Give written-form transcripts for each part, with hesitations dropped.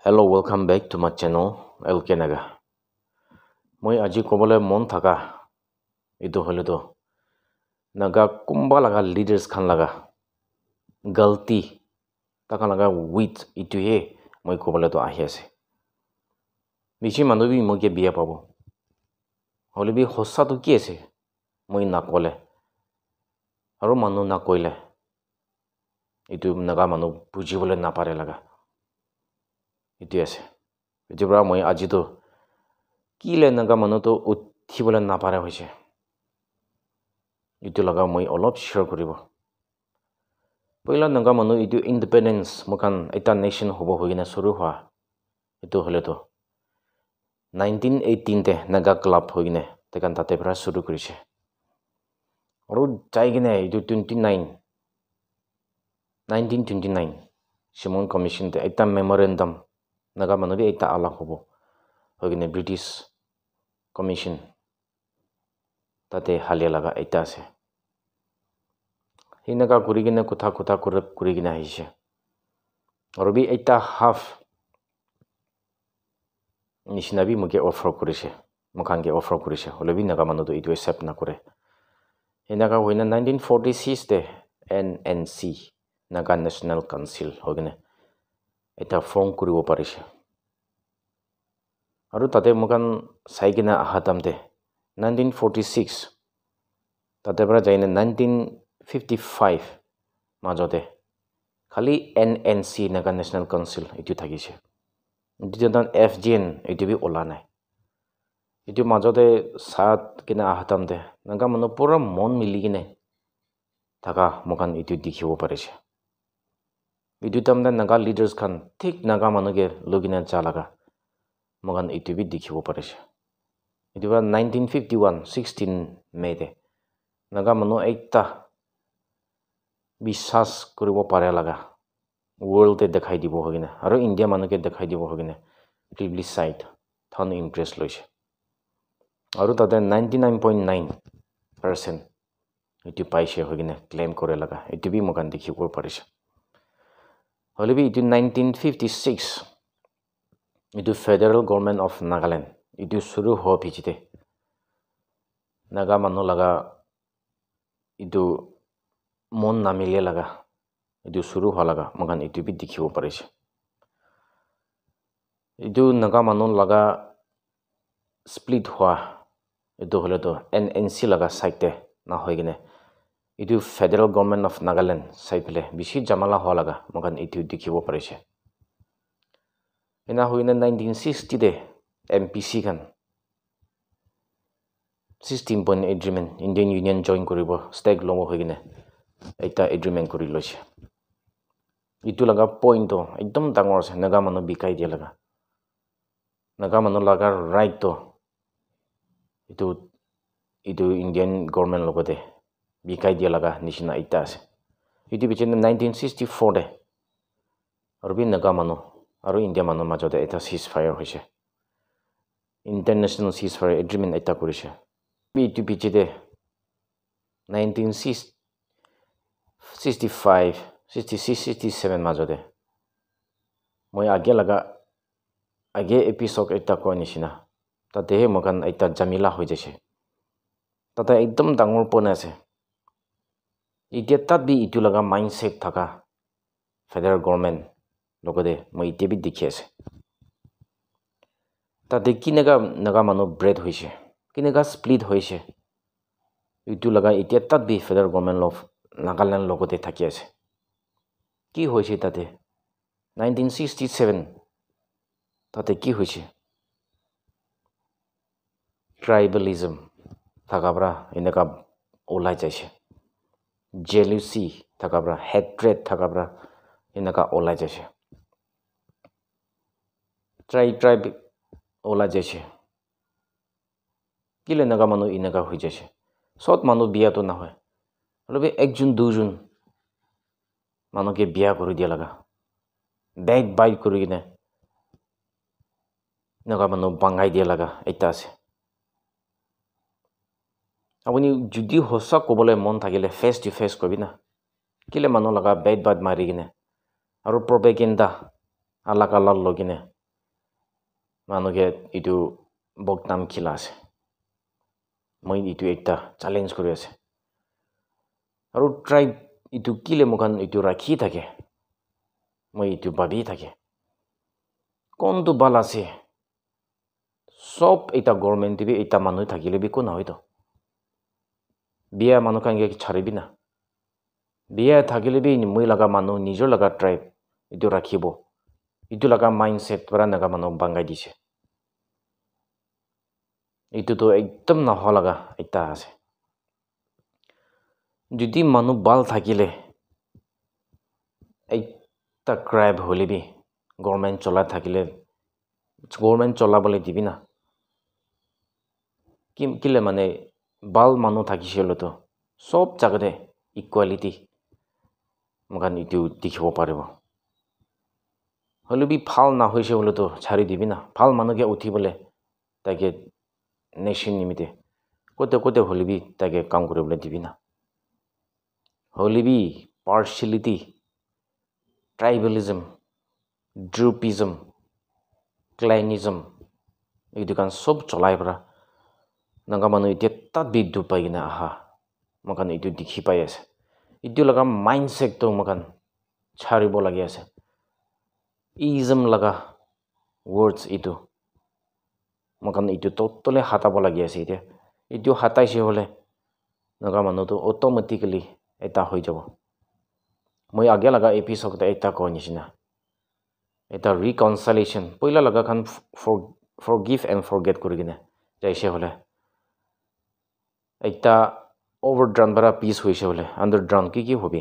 Hello, welcome back to my channel, LK Naga. Moi aji kobole mon thaka. Itu hole to. Naga kumba laga leaders khan laga. Galti. Taka laga with itu he. Moi kobole to ahi ase. Bishi manu bi moi ke biya pabo. Hole bi hossa to ki ase. Moi na kole. Aro manu na koile. Itu naga manu buji bole na pare laga. Itu ase. Itu bra moi aji to kile naga manu to uthi bole na pare hoise. Itu laga moi olop share koribo. Poila naga manu itu independence mukan eta nation hobo hoigina suru hwa. Itu hole to 1918 te naga club hoigine tekan tate pra suru korise. Aru jaigine itu 1929 Simon Commission te eta memorandum naga manu bi eta ala hobo hoigine British Commission tate halia laga eta ase. Hinaga kurigina kutha kurigina hise. Arubi eta half nishinabi muke offer kurise. Mukange offer kurise. Holobi naga manu to itu accept na kure. Hinaga hoina 1946 te NNC Naga National Council hogine. Eta form kuribo parise. Aru tate mukan saigina ahatam te 1946 tate pra jaine 1955 majote khali NNC Naga National Council itu thakise. Itu dan FGN itu bi ola nai. Itu majote sat kina ahatam te naga manu pura mon mili kine thaka mukan itu dikhibo parise. Itu tamda naga leaders khan thik naga manu ke logina chalaga mukan itu bi dikhibo parise. Itu ba 1951 16 May te naga manu ekta বিশ্বাস কৰিব পাৰে লাগা world te দেখাই দিব হগিনে আৰু India মানুকে দেখাই দিব হগিনে plebiscite থন interest লৈছে আৰু তাতে 99.9% এটি পাইছে হগিনে ক্লেম কৰে লাগা এটি বি মকান দেখিব পাৰিছে হলিবি ইটো 1956 ইটো ফেডারেল গভর্নমেন্ট অফ নাগাল্যান্ড ইটো শুরু হওয়া পিছতে নাগা মানুহ লাগা ইটো মন নামিলে লাগা itu suru hwa laga magan itu bi dikhibo parise itu naga manu laga split hwa itu hole to NNC laga side te na hoigine itu federal government of Nagaland side le bishi jamala hwa laga magan itu dikhibo parise ena hoine 1960 de MPC kan system point agreement Indian Union join koribo stake lomo hoigine eta agreement kori loise itu laga point to ekdom dangor se naga manu bikai dia laga naga manu laga right to itu Indian government logote bikai dia laga nishina ita ase itu bichen 1964 de arbi naga manu aru India manu majote eta ceasefire hoise international ceasefire agreement eta korise itu bichide 1965 66 67 মাজতে মই আগে episode এটা কোৱা নিচিনা তাতে মকান এটা জামিলা হৈ যাইছে তাতে একদম ডাঙৰ পন আছে এতিয়া তাত বি ইটো লগা মাইন্ডসেট থাকা ফেডারেল গভর্নমেন্ট লগতে মই ইতে বি দেখি আছে তাতে কিনেগা নাগা মানুহ ব্রেড হৈছে কিনেগা স্প্লিট হৈছে ইটো লগা এতিয়া তাত বি ফেডারেল গভর্নমেন্ট অফ নাগাল্যান্ড লগতে থাকি আছে কি হয়েছে তাতে 1967 তাতে কি হয়েছে ট্রাইবালিজম থাকাবরা এনেকা ওলাই যাইছে জেলুসি থাকাবরা হেট্রেড থাকাবরা এনেকা ওলাই যাইছে ট্রাইব ওলাই যাইছে কিলে নাগা মানুহ এনেকা হৈ যাইছে সব মানুহ বিয়াতো নহয় অলপ একজন দুজন মানুকে বিয়া কৰি দিয়া লাগা বেক বাইট কৰি কিনে নাগা মানুহ বাঙাই দিয়া লাগা এটা আছে আপুনি যদি হসা কবলে মন থাকিলে ফেস টু ফেস কবি না কিলে মানুহ লাগা বেক বাইট মাৰি কিনে আৰু প্ৰপেগেণ্ডা আলাক আলাক লগিনে মানুহে এইটো বকনাম খিলা আছে মই এইটো একটা চ্যালেঞ্জ কৰি আছে আৰু ট্ৰাইব এইটো কিলে মুখান এইটো ৰাখি থাকে মই এইটো ভাবি থাকে কোনটো বাল আছে সব এটা গভর্নমেন্ট দিবি এটা মানুহ থাকিলে বি কোন হয়তো বিয়া মানুহ কাংগে ছাড়িবি না বিয়া থাকিলে বি মই লাগা মানুহ নিজৰ লাগা ট্ৰাইব এইটো ৰাখিব এইটো লাগা মাইন্ডসেট পৰা নাগা মানুহ বাংগাই দিছে এইটো তো একদম নহা লাগা এটা আছে যদি মানুহ বাল থাকিলে একটা ট্ৰাইব হলিবি গভর্নমেন্ট চলা থাকিলে গভর্নমেন্ট চলাবলৈ দিবি না কিলে মানে বাল মানুহ থাকিছিল তো সব জায়গাতে ইকুয়ালিটি মগান ইটো দেখিব পাৰিব হলিবি ভাল না হৈছে বলে তো ছাড়ি দিবি না ভাল মানুহকে উঠিবলে তাকে নেশন নিমিতে কোতে কোতে হলিবি তাকে কাম কৰিবলৈ দিবি না হলিবি পাৰ্শিয়ালিটি ট্ৰাইবেলিজম গ্ৰুপিজম ক্লাইনিজম এইটো কান সব চলাই পৰা নাগা মানুহ এতিয়া তাত বিদ্যু পাই কিনে আহা মকান এইটো দেখি পাই আছে এইটো লগা মাইন্ডসেটটো মকান ছাড়িব লাগি আছে ইজম লগা words এইটো মকান এইটো টোটালি হাতাব লাগি আছে এতিয়া এইটো হাতাইছে হলে নাগা মানুহটো অটোমেটিক্যালি এটা হৈ যাব মই আগে লগা এপিসোড এটা কৈ নিচিনা এটা রিকনসিলিয়েশন পইলা লগা খান forgive and forget কৰি কিনে যাইছে হলে একটা ওভাৰড্ৰান বাৰা পিস হইছে হলে আন্ডাৰড্ৰান কি হবি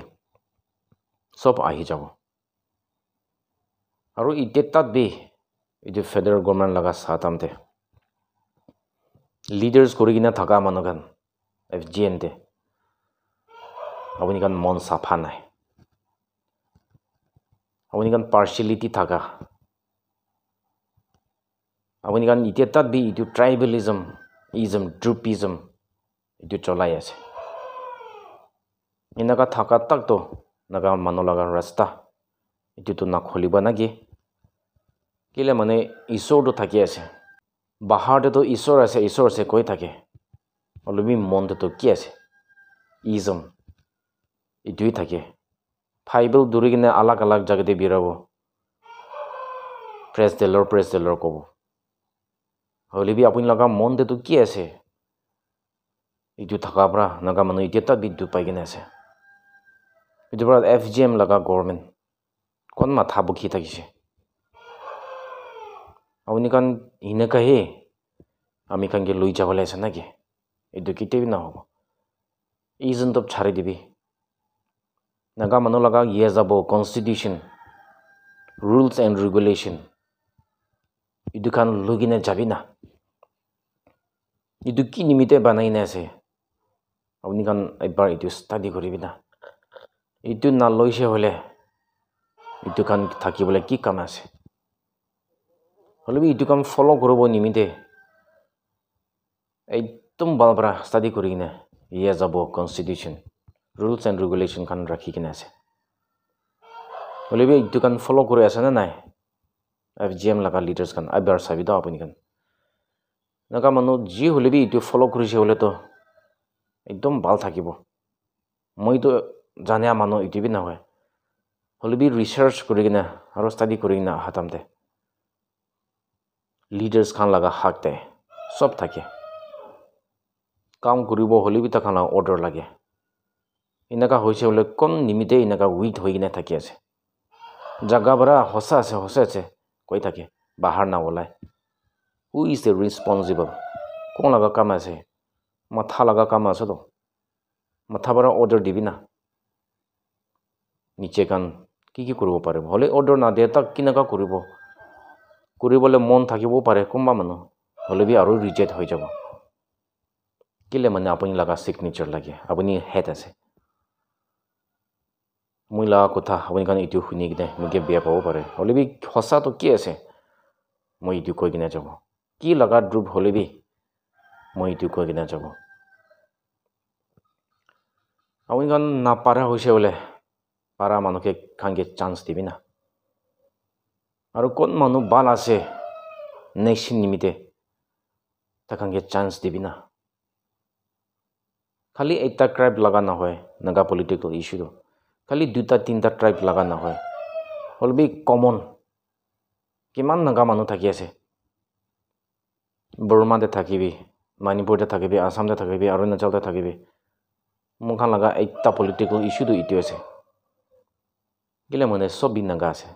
সব আহি যাব আৰু ইতে তাত বি এই ফেডাৰেল গভৰ্নমেন্ট লগা সাতামতে লিডাৰ্স কৰি কিনে থাকা মানুহগান FGM তে আপুনি গান মন সাফা নাই আপুনি গান পার্শিয়ালিটি থাকা আপুনি গান ইতে তাত বি ইটো ট্রাইবেলিজম ইজম গ্রুপিজম ইটো চলাই আছে ইনাকা থাকা তাক তো নাগা মানুহ লগা ৰাস্তা ইটো তো না খুলিব নাগে কিলে মানে ঈশ্বৰটো থাকি আছে বাহাৰতে তো ঈশ্বৰ আছে কৈ থাকে অলবি মনতে তো কি আছে ইজম ইটোই থাকে ফাইবেল দূৰি কিনে আলাগ আলাগ জাগাতে বিৰাব প্ৰেছ দেলৰ ক'ব হলিবি আপুনি লগা মনতে তো কি আছে ইটো থাকা পৰা নাগা মানুহ এতিয়া তাত বিদ্যুৎ পাই কিনে আছে ইটো পৰা FGM লগা গভর্নমেন্ট কোন মাথা বকি থাকিছে আপুনি কান ইনেকাহে আমি কানকে লৈ যাবলৈ আছে নাকি এইটো কেতিয়াও নহব ইজন তো ছাড়ি দিবি নাগা মানুহ লগা ইয়ে যাব কনস্টিটিউশন রুলস এন্ড রেগুলেশন ইটো খান লৈ কিনে যাবি না ইটো কি নিমিতে বানাই না আছে আপুনি কান একবাৰ ইটো ষ্টাডি কৰিবি না ইটো না লৈছে হলে ইটো কান থাকিবলৈ কি কাম আছে হলেবি ইটো কাম ফলো কৰিব নিমিতে একদম বালবৰা ষ্টাডি কৰি কিনে ইয়ে যাব কনস্টিটিউশন ৰুলস এন্ড ৰেগুলেশন খান ৰাখি কিনে আছে হলেবি ইটো কান ফলো কৰি আছে না নাই FGM লগা লিডাৰ্স খান আইবাৰ চাবি দাও আপুনি কান নাগা মানুহ যি হলেবি ইটো ফলো কৰিছে হলে তো একদম ভাল থাকিব মইতো জানে মানুহ ইটিবি নহয় হলেবি রিসার্চ কৰি কিনে আৰু ষ্টাডি কৰি কিনে হাতামতে লিডাৰ্স খান লগা হাকতে সব থাকে কাম কৰিব হলেবি তা খান অর্ডার লাগে ইনাকা হৈছে হলে কোন নিমিতে ইনাকা উইক হৈ কিনে থাকি আছে জাগা বৰা হসা আছে কৈ থাকে বাহাৰ না ওলাই হু ইজ দ্য রেসপন্সিবল কোন লগা কাম আছে মাথা লগা কাম আছে তো মাথা বৰা অৰ্ডাৰ দিবি না নিচে কান কি কৰিব পাৰিব হলে অৰ্ডাৰ না দিয়ে তাক কিনাকা কৰিবলৈ মন থাকিবও পাৰে কোনবা মানুহ হলেবি আৰু ৰিজেক্ট হৈ যাব কিলে মানে আপুনি লগা সিগনেচার লাগে আপুনি হেড আছে মই লগা কথা আপুনি কান ইটো শুনি কিনে মোকে বেয়া পাব পাৰে হলেবি সঁচা তো কি আছে মই ইটো কৈ কিনে যাব কি লগা গ্ৰুপ হলেবি মই ইটো কৈ কিনে যাব আপুনি কান নাপাৰা হৈছে বোলে পাৰা মানুহকে খানকে চান্স দিবি না আৰু কোন মানুহ ভাল আছে nation nimite takange chance dibina khali ekta tribe laga na hoy naga political issue do khali duta tinta tribe laga na hoy holbi common kiman naga manu thaki ase Burma de thakibi Manipur de thakibi Assam de thakibi Arunachal de thakibi mukhan laga ekta political issue do itu ase gile mone sob naga ase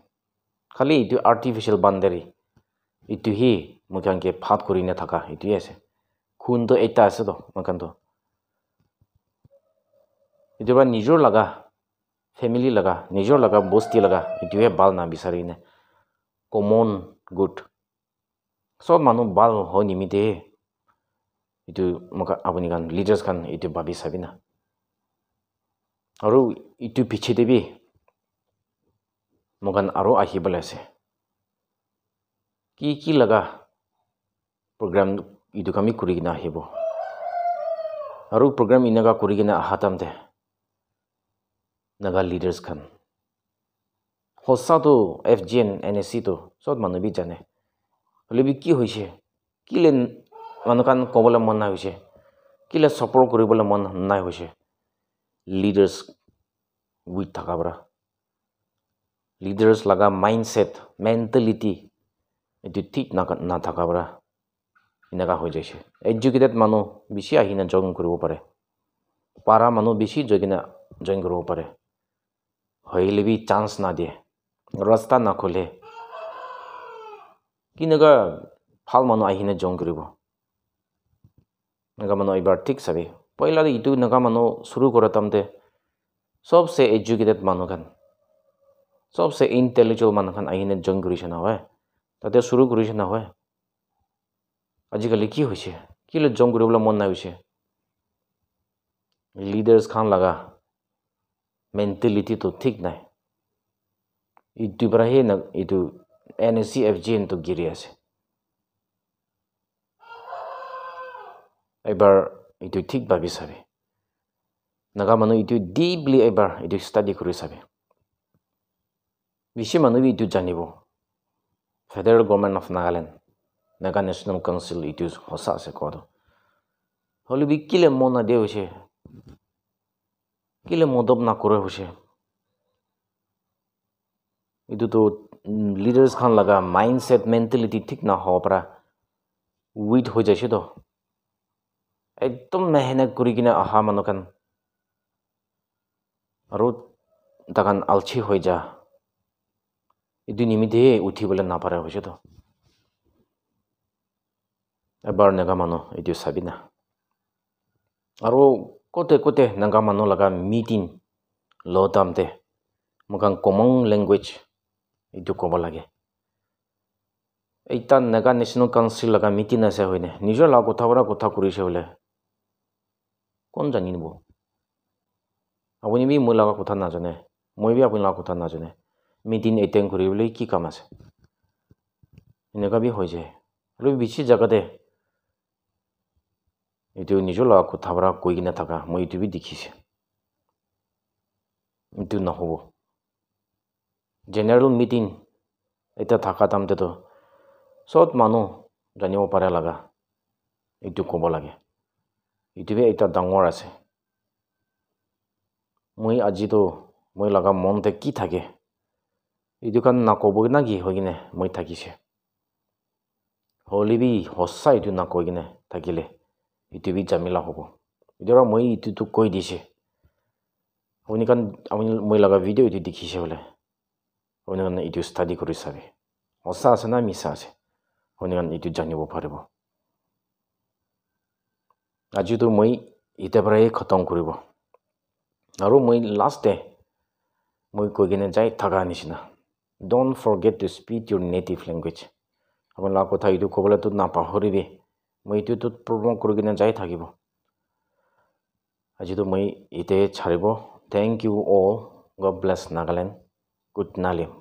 khali itu artificial boundary itu hi mukhan ke phat kurine thaka itu ase khun to ekta ase do mukhan to itu ba nijor laga family laga nijor laga bosti laga itu he bal na bisari ne common good sob manu bal ho nimite itu muka apuni kan leaders kan itu babi sabina aru itu piche debi mukan aro ahi balase ki laga program itu kami kurigina hibo aru program inaga kurigina hatam de naga leaders kan hossa to FGN NSC to sot manu bi jane hole bi ki hoise kilen manukan kobole mon na hoise kile support koribole mon na hoise leaders with thakabra leaders laga mindset mentality itu ঠিক na thakabra inaga hoi jaise educated manu bishi ahina join koribo pare para manu bishi jogina join koribo pare hoile bi chance na die rasta na khole kinaga phal manu ahina join koribo naga manu ibar ঠিক sabe पहिला itu naga manu shuru koratamte सबसे educated manu kan सबसे intellectual manu kan ahine join korise na hoy tate shuru korise na hoy ajikali ki hoise kile join koribole mon na hoise leaders khan laga mentality to ঠিক নাই itu brahe na itu NSC FGN to giri ase ebar itu ঠিক babi sabe naga manu itu deeply ebar itu study kori sabe bishi manu bi itu janibo federal government of Nagaland Naga National Council itu hosa ase kodo holi bi kile mona de hoise kile modob na kore hoise itu to leaders khan laga mindset mentality ঠিক na ho para weak ho jaise to ekdom mehnat kuri kina aha manukan aru takan alchi hoi ja itu nimite uthi bole na pare hoise to ebar naga manu itu sabina aru kote naga manu laga meeting lodamte mukan common language itu kobo lage eita naga national council laga meeting ase hoine nijor la kotha kurise hole kon janinibo apuni bi moi laga kotha na jane moi bi apuni laga kotha na jane meeting attend koribole ki kam ase eneka bi hoy jaye aru bichi jaga de itu nijor laga kotha bara koi gina thaka moi itu bi dikhise itu na hobo general meeting eta thaka tamte to sot manu janibo pare laga itu kobo lage itu be eta dangor ase moi aji to moi laga monte ki thake itu kan na kobo na gi hogine moi thakise holibi hossa itu na koigine thakile itu bi jamila hobo idora moi itu to koi dise oni kan moi laga video itu dikhise bole oni kan itu study kori sabe hossa ase na misa ase oni kan itu janibo paribo aji to moi ite pare khatam koribo aru moi last day moi koigine jai thaga nisina don't forget to speak your native language apun la kotha itu kobole to na pahoribe moi itu to program korigine jai thakibo aji to moi ite chharibo thank you all god bless Nagaland good nalim